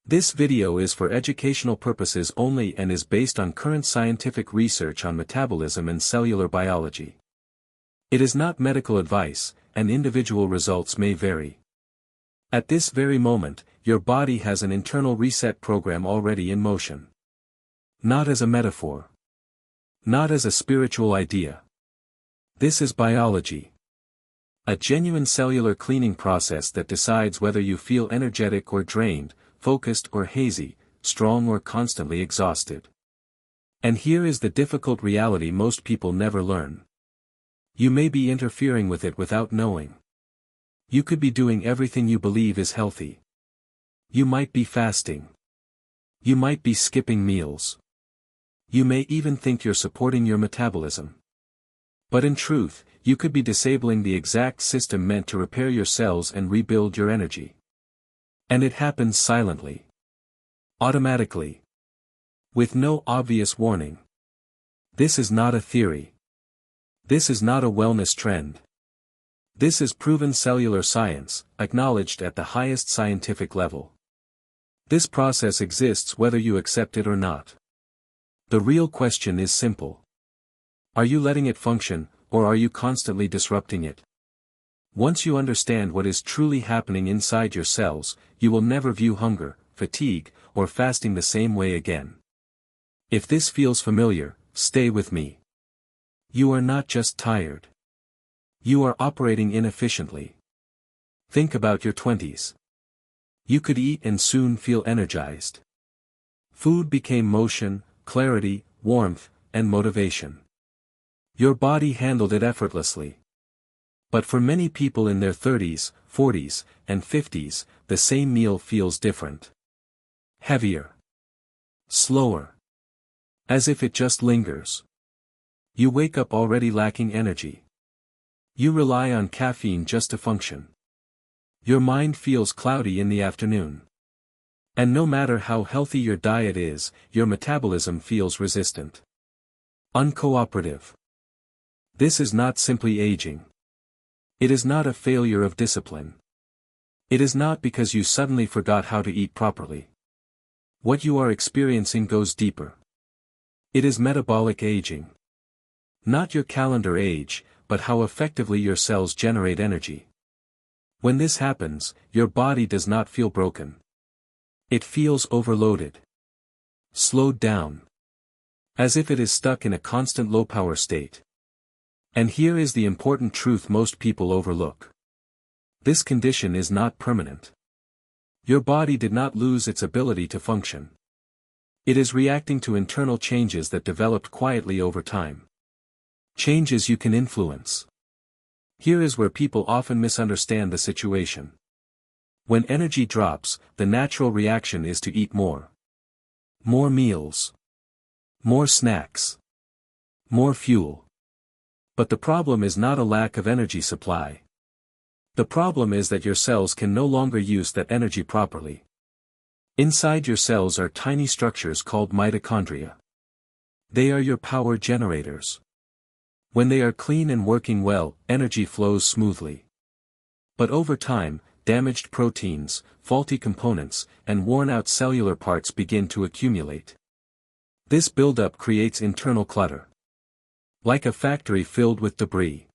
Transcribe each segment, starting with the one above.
This video is for educational purposes only and is based on current scientific research on metabolism and cellular biology. It is not medical advice, and individual results may vary. At this very moment, your body has an internal reset program already in motion. Not as a metaphor. Not as a spiritual idea. This is biology. A genuine cellular cleaning process that decides whether you feel energetic or drained, focused or hazy, strong or constantly exhausted. And here is the difficult reality most people never learn. You may be interfering with it without knowing. You could be doing everything you believe is healthy. You might be fasting. You might be skipping meals. You may even think you're supporting your metabolism. But in truth, you could be disabling the exact system meant to repair your cells and rebuild your energy. And it happens silently. Automatically. With no obvious warning. This is not a theory. This is not a wellness trend. This is proven cellular science, acknowledged at the highest scientific level. This process exists whether you accept it or not. The real question is simple. Are you letting it function, or are you constantly disrupting it? Once you understand what is truly happening inside your cells, you will never view hunger, fatigue, or fasting the same way again. If this feels familiar, stay with me. You are not just tired. You are operating inefficiently. Think about your 20s. You could eat and soon feel energized. Food became motion, clarity, warmth, and motivation. Your body handled it effortlessly. But for many people in their 30s, 40s, and 50s, the same meal feels different. Heavier. Slower. As if it just lingers. You wake up already lacking energy. You rely on caffeine just to function. Your mind feels cloudy in the afternoon. And no matter how healthy your diet is, your metabolism feels resistant. Uncooperative. This is not simply aging. It is not a failure of discipline. It is not because you suddenly forgot how to eat properly. What you are experiencing goes deeper. It is metabolic aging. Not your calendar age, but how effectively your cells generate energy. When this happens, your body does not feel broken. It feels overloaded. Slowed down. As if it is stuck in a constant low-power state. And here is the important truth most people overlook. This condition is not permanent. Your body did not lose its ability to function. It is reacting to internal changes that developed quietly over time. Changes you can influence. Here is where people often misunderstand the situation. When energy drops, the natural reaction is to eat more. More meals. More snacks. More fuel. But the problem is not a lack of energy supply. The problem is that your cells can no longer use that energy properly. Inside your cells are tiny structures called mitochondria. They are your power generators. When they are clean and working well, energy flows smoothly. But over time, damaged proteins, faulty components, and worn-out cellular parts begin to accumulate. This buildup creates internal clutter. Like a factory filled with debris.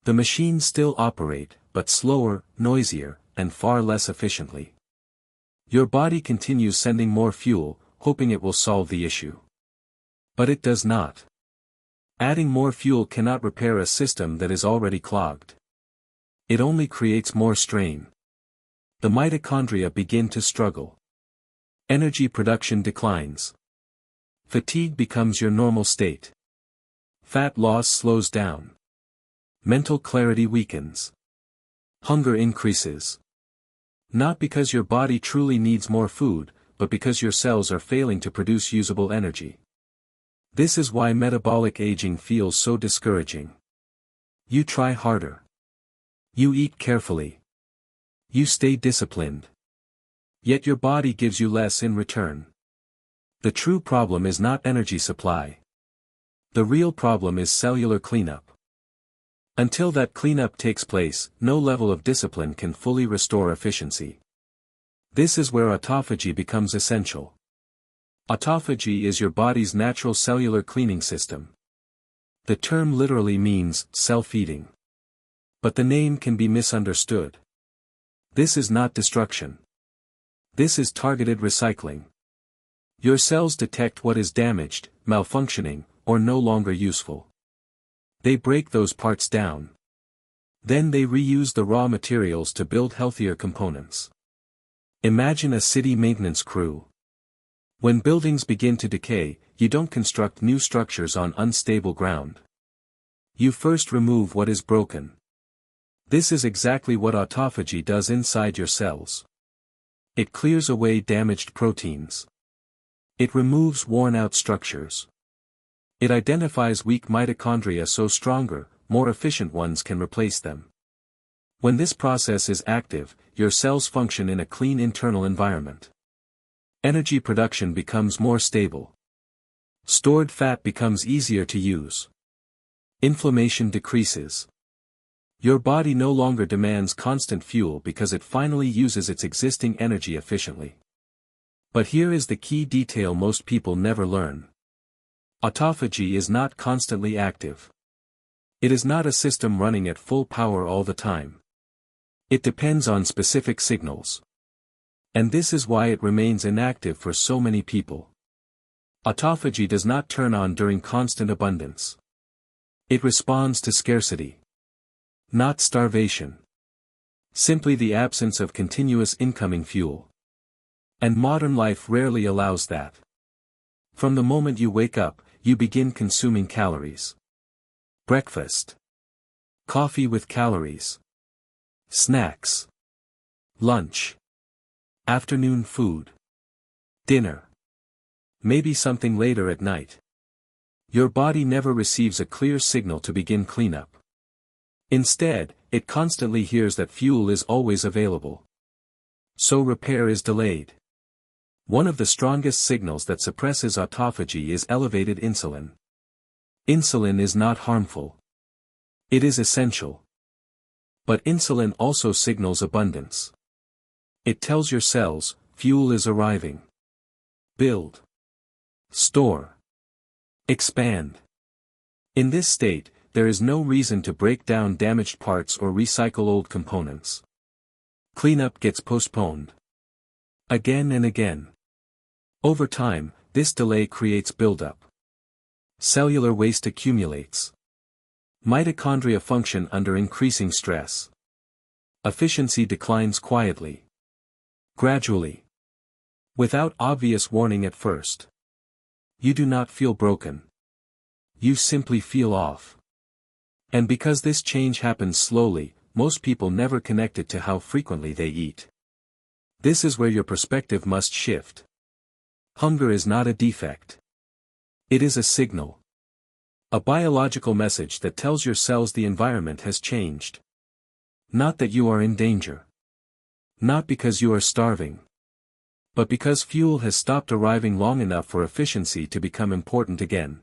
The machines still operate, but slower, noisier, and far less efficiently. Your body continues sending more fuel, hoping it will solve the issue. But it does not. Adding more fuel cannot repair a system that is already clogged. It only creates more strain. The mitochondria begin to struggle. Energy production declines. Fatigue becomes your normal state. Fat loss slows down. Mental clarity weakens. Hunger increases. Not because your body truly needs more food, but because your cells are failing to produce usable energy. This is why metabolic aging feels so discouraging. You try harder. You eat carefully. You stay disciplined. Yet your body gives you less in return. The true problem is not energy supply. The real problem is cellular cleanup. Until that cleanup takes place, no level of discipline can fully restore efficiency. This is where autophagy becomes essential. Autophagy is your body's natural cellular cleaning system. The term literally means self-eating. But the name can be misunderstood. This is not destruction. This is targeted recycling. Your cells detect what is damaged, malfunctioning, or no longer useful. They break those parts down. Then they reuse the raw materials to build healthier components. Imagine a city maintenance crew. When buildings begin to decay, you don't construct new structures on unstable ground. You first remove what is broken. This is exactly what autophagy does inside your cells. It clears away damaged proteins. It removes worn-out structures. It identifies weak mitochondria so stronger, more efficient ones can replace them. When this process is active, your cells function in a clean internal environment. Energy production becomes more stable. Stored fat becomes easier to use. Inflammation decreases. Your body no longer demands constant fuel because it finally uses its existing energy efficiently. But here is the key detail most people never learn. Autophagy is not constantly active. It is not a system running at full power all the time. It depends on specific signals. And this is why it remains inactive for so many people. Autophagy does not turn on during constant abundance. It responds to scarcity. Not starvation. Simply the absence of continuous incoming fuel. And modern life rarely allows that. From the moment you wake up, you begin consuming calories. Breakfast. Coffee with calories. Snacks. Lunch. Afternoon food. Dinner. Maybe something later at night. Your body never receives a clear signal to begin cleanup. Instead, it constantly hears that fuel is always available. So repair is delayed. One of the strongest signals that suppresses autophagy is elevated insulin. Insulin is not harmful. It is essential. But insulin also signals abundance. It tells your cells, fuel is arriving. Build. Store. Expand. In this state, there is no reason to break down damaged parts or recycle old components. Cleanup gets postponed. Again and again. Over time, this delay creates buildup. Cellular waste accumulates. Mitochondria function under increasing stress. Efficiency declines quietly. Gradually. Without obvious warning at first. You do not feel broken. You simply feel off. And because this change happens slowly, most people never connect it to how frequently they eat. This is where your perspective must shift. Hunger is not a defect. It is a signal. A biological message that tells your cells the environment has changed. Not that you are in danger. Not because you are starving. But because fuel has stopped arriving long enough for efficiency to become important again.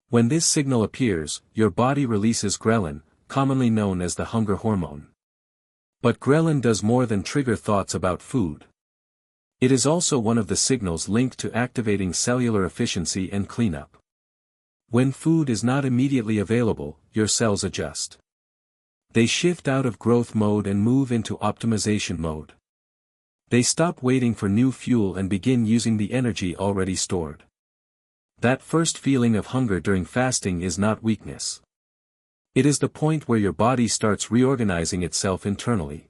When this signal appears, your body releases ghrelin, commonly known as the hunger hormone. But ghrelin does more than trigger thoughts about food. It is also one of the signals linked to activating cellular efficiency and cleanup. When food is not immediately available, your cells adjust. They shift out of growth mode and move into optimization mode. They stop waiting for new fuel and begin using the energy already stored. That first feeling of hunger during fasting is not weakness. It is the point where your body starts reorganizing itself internally.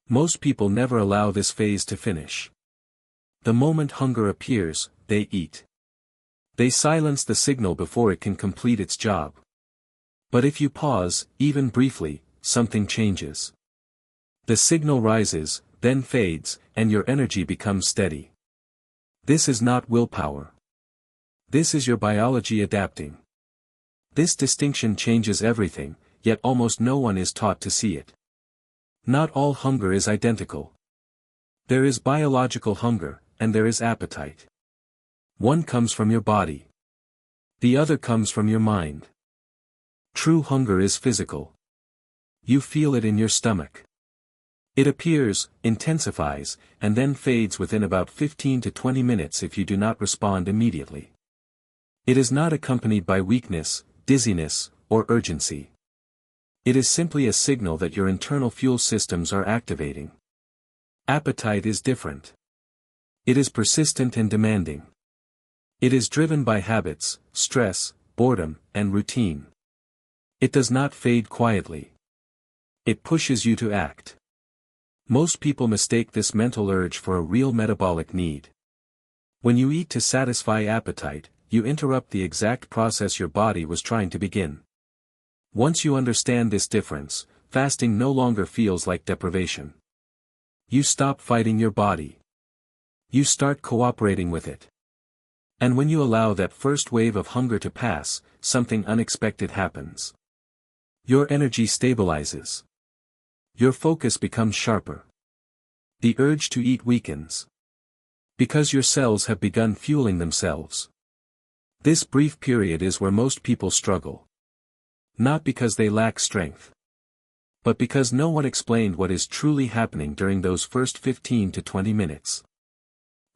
Most people never allow this phase to finish. The moment hunger appears, they eat. They silence the signal before it can complete its job. But if you pause, even briefly, something changes. The signal rises, then fades, and your energy becomes steady. This is not willpower. This is your biology adapting. This distinction changes everything, yet almost no one is taught to see it. Not all hunger is identical. There is biological hunger, and there is appetite. One comes from your body. The other comes from your mind. True hunger is physical. You feel it in your stomach. It appears, intensifies, and then fades within about 15 to 20 minutes if you do not respond immediately. It is not accompanied by weakness, dizziness, or urgency. It is simply a signal that your internal fuel systems are activating. Appetite is different. It is persistent and demanding. It is driven by habits, stress, boredom, and routine. It does not fade quietly. It pushes you to act. Most people mistake this mental urge for a real metabolic need. When you eat to satisfy appetite, you interrupt the exact process your body was trying to begin. Once you understand this difference, fasting no longer feels like deprivation. You stop fighting your body. You start cooperating with it. And when you allow that first wave of hunger to pass, something unexpected happens. Your energy stabilizes. Your focus becomes sharper. The urge to eat weakens. Because your cells have begun fueling themselves. This brief period is where most people struggle. Not because they lack strength. But because no one explained what is truly happening during those first 15 to 20 minutes.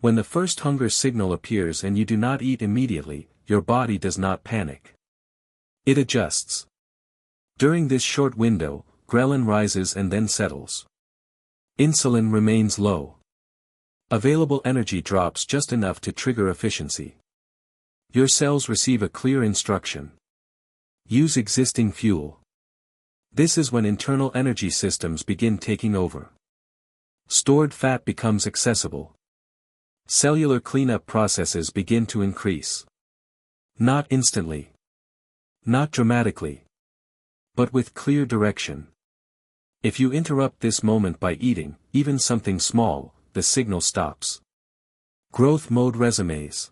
When the first hunger signal appears and you do not eat immediately, your body does not panic. It adjusts. During this short window, ghrelin rises and then settles. Insulin remains low. Available energy drops just enough to trigger efficiency. Your cells receive a clear instruction. Use existing fuel. This is when internal energy systems begin taking over. Stored fat becomes accessible. Cellular cleanup processes begin to increase. Not instantly. Not dramatically. But with clear direction. If you interrupt this moment by eating, even something small, the signal stops. Growth mode resumes.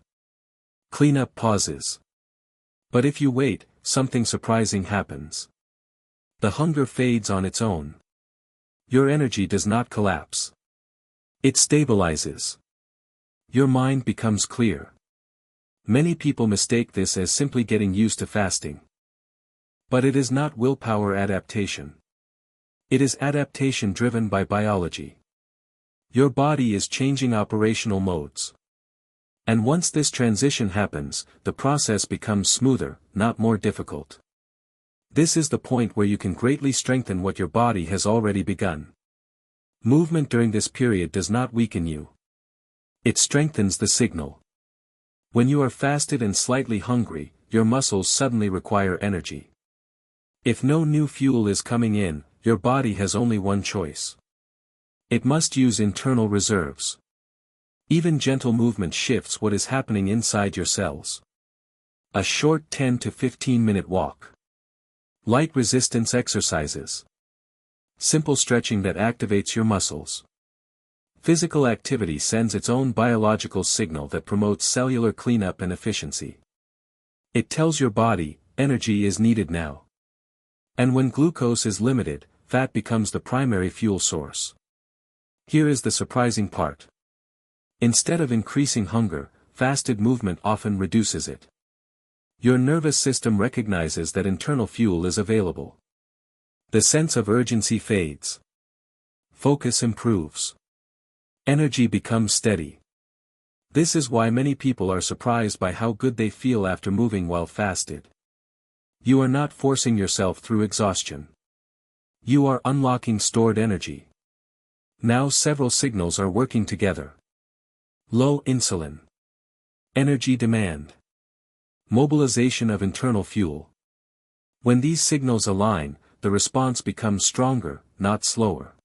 Cleanup pauses. But if you wait, something surprising happens. The hunger fades on its own. Your energy does not collapse. It stabilizes. Your mind becomes clear. Many people mistake this as simply getting used to fasting. But it is not willpower adaptation. It is adaptation driven by biology. Your body is changing operational modes. And once this transition happens, the process becomes smoother, not more difficult. This is the point where you can greatly strengthen what your body has already begun. Movement during this period does not weaken you. It strengthens the signal. When you are fasted and slightly hungry, your muscles suddenly require energy. If no new fuel is coming in, your body has only one choice. It must use internal reserves. Even gentle movement shifts what is happening inside your cells. A short 10 to 15 minute walk. Light resistance exercises. Simple stretching that activates your muscles. Physical activity sends its own biological signal that promotes cellular cleanup and efficiency. It tells your body, energy is needed now. And when glucose is limited, fat becomes the primary fuel source. Here is the surprising part. Instead of increasing hunger, fasted movement often reduces it. Your nervous system recognizes that internal fuel is available. The sense of urgency fades. Focus improves. Energy becomes steady. This is why many people are surprised by how good they feel after moving while fasted. You are not forcing yourself through exhaustion. You are unlocking stored energy. Now several signals are working together. Low insulin. Energy demand. Mobilization of internal fuel. When these signals align, the response becomes stronger, not slower.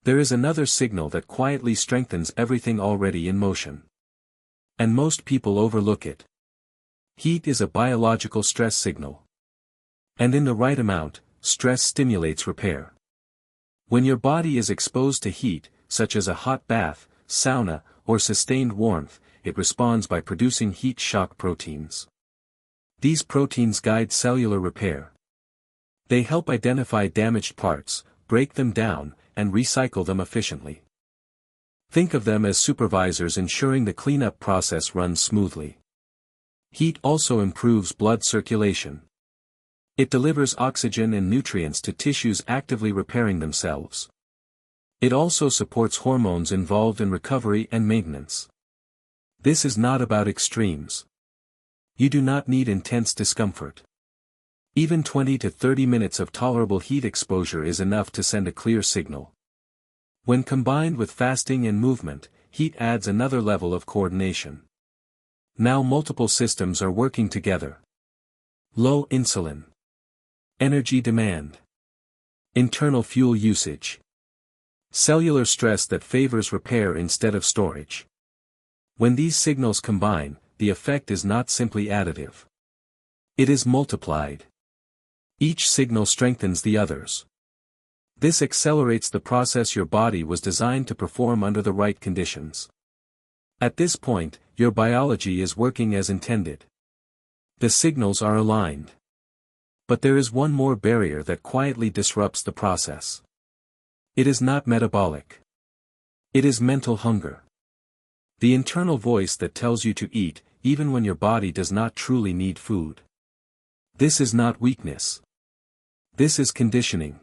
There is another signal that quietly strengthens everything already in motion. And most people overlook it. Heat is a biological stress signal. And in the right amount, stress stimulates repair. When your body is exposed to heat, such as a hot bath, sauna, or sustained warmth, it responds by producing heat shock proteins. These proteins guide cellular repair. They help identify damaged parts, break them down, and recycle them efficiently. Think of them as supervisors ensuring the cleanup process runs smoothly. Heat also improves blood circulation. It delivers oxygen and nutrients to tissues actively repairing themselves. It also supports hormones involved in recovery and maintenance. This is not about extremes. You do not need intense discomfort. Even 20 to 30 minutes of tolerable heat exposure is enough to send a clear signal. When combined with fasting and movement, heat adds another level of coordination. Now multiple systems are working together. Low insulin. Energy demand. Internal fuel usage. Cellular stress that favors repair instead of storage. When these signals combine, the effect is not simply additive. It is multiplied. Each signal strengthens the others. This accelerates the process your body was designed to perform under the right conditions. At this point, your biology is working as intended. The signals are aligned. But there is one more barrier that quietly disrupts the process. It is not metabolic. It is mental hunger. The internal voice that tells you to eat, even when your body does not truly need food. This is not weakness. This is conditioning.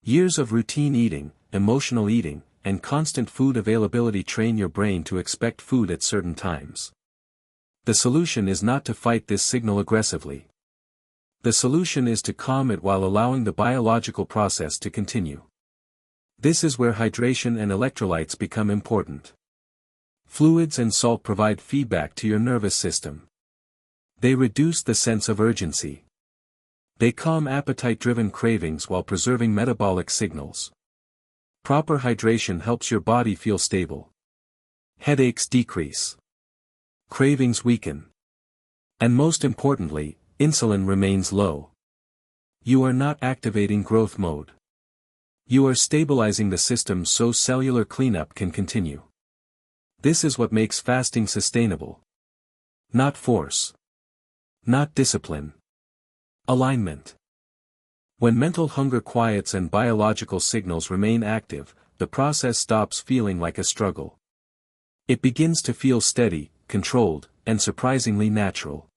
Years of routine eating, emotional eating, and constant food availability train your brain to expect food at certain times. The solution is not to fight this signal aggressively. The solution is to calm it while allowing the biological process to continue. This is where hydration and electrolytes become important. Fluids and salt provide feedback to your nervous system. They reduce the sense of urgency. They calm appetite-driven cravings while preserving metabolic signals. Proper hydration helps your body feel stable. Headaches decrease. Cravings weaken. And most importantly, insulin remains low. You are not activating growth mode. You are stabilizing the system so cellular cleanup can continue. This is what makes fasting sustainable. Not force. Not discipline. Alignment. When mental hunger quiets and biological signals remain active, the process stops feeling like a struggle. It begins to feel steady, controlled, and surprisingly natural.